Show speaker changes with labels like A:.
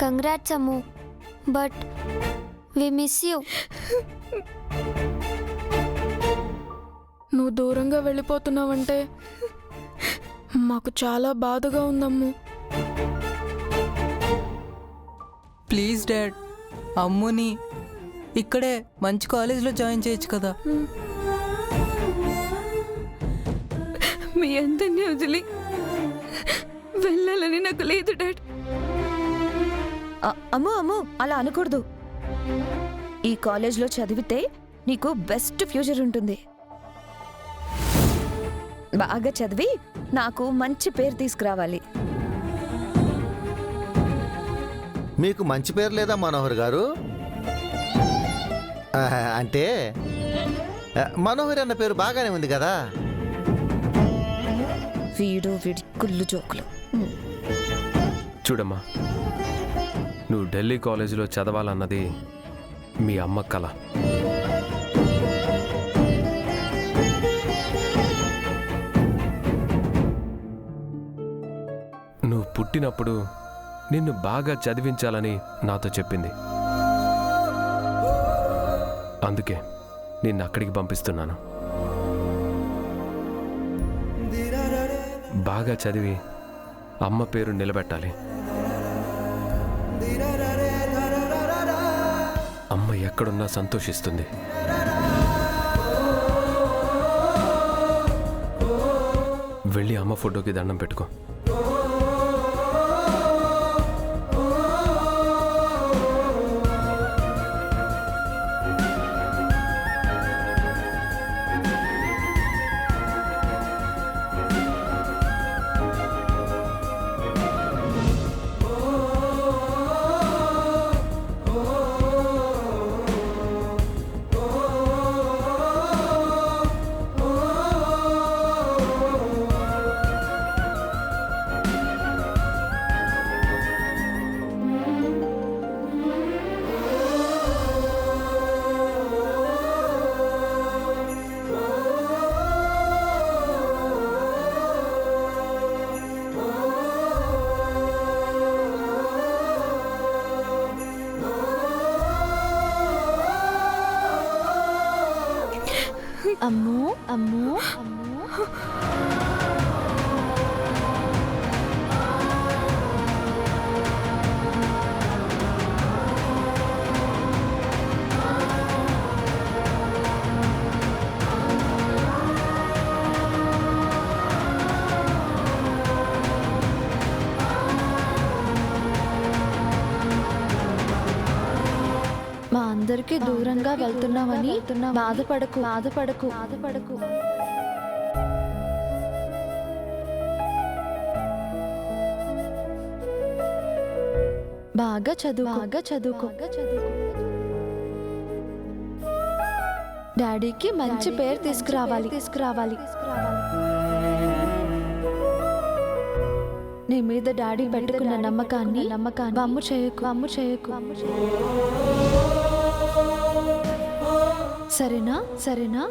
A: Congrats Ammu, but we miss you.
B: నువ్వు దూరంగా వెళ్ళిపోతున్నావంటే మాకు చాలా బాధగా ఉందమ్ము.
C: ప్లీజ్ డాడ్, అమ్ముని ఇక్కడే మంచి కాలేజ్లో జాయిన్ చేయొచ్చు కదా.
B: మీ అందరినీ వదిలి వెళ్ళాలని నాకు లేదు డాడ్.
D: అమ్ము అమ్ము అలా అనకూడదు. ఈ కాలేజ్లో చదివితే నీకు బెస్ట్ ఫ్యూచర్ ఉంటుంది. బాగా చదివి నాకు మంచి పేరు తీసుకురావాలి.
E: మీకు మంచి పేరు లేదా మనోహర్ గారు? అంటే మనోహర్ అన్న పేరు బాగానే ఉంది కదా.
D: వీడి కుళ్ళు జోకులు.
F: చూడమ్మా, నువ్వు ఢిల్లీ కాలేజీలో చదవాలన్నది మీ అమ్మ కల. నువ్వు పుట్టినప్పుడు నిన్ను బాగా చదివించాలని నాతో చెప్పింది. అందుకే నిన్ను అక్కడికి పంపిస్తున్నాను. బాగా చదివి అమ్మ పేరు నిలబెట్టాలి. అమ్మ ఎక్కడున్నా సంతోషిస్తుంది. వెళ్ళి అమ్మ ఫోటోకి దండం పెట్టుకో.
A: అమ్ము అమ్ము అమ్ము, మా అందరికీ దూరంగా వెళ్తున్నామని బాధపడకు బాధపడకు బాధపడకు. బాగా చదువుకో. డాడీకి మంచి పేరు తీసుకురావాలి. నీ మీద డాడీ పెట్టుకున్న నమ్మకాన్ని వమ్ము చేయకు. సరేనా?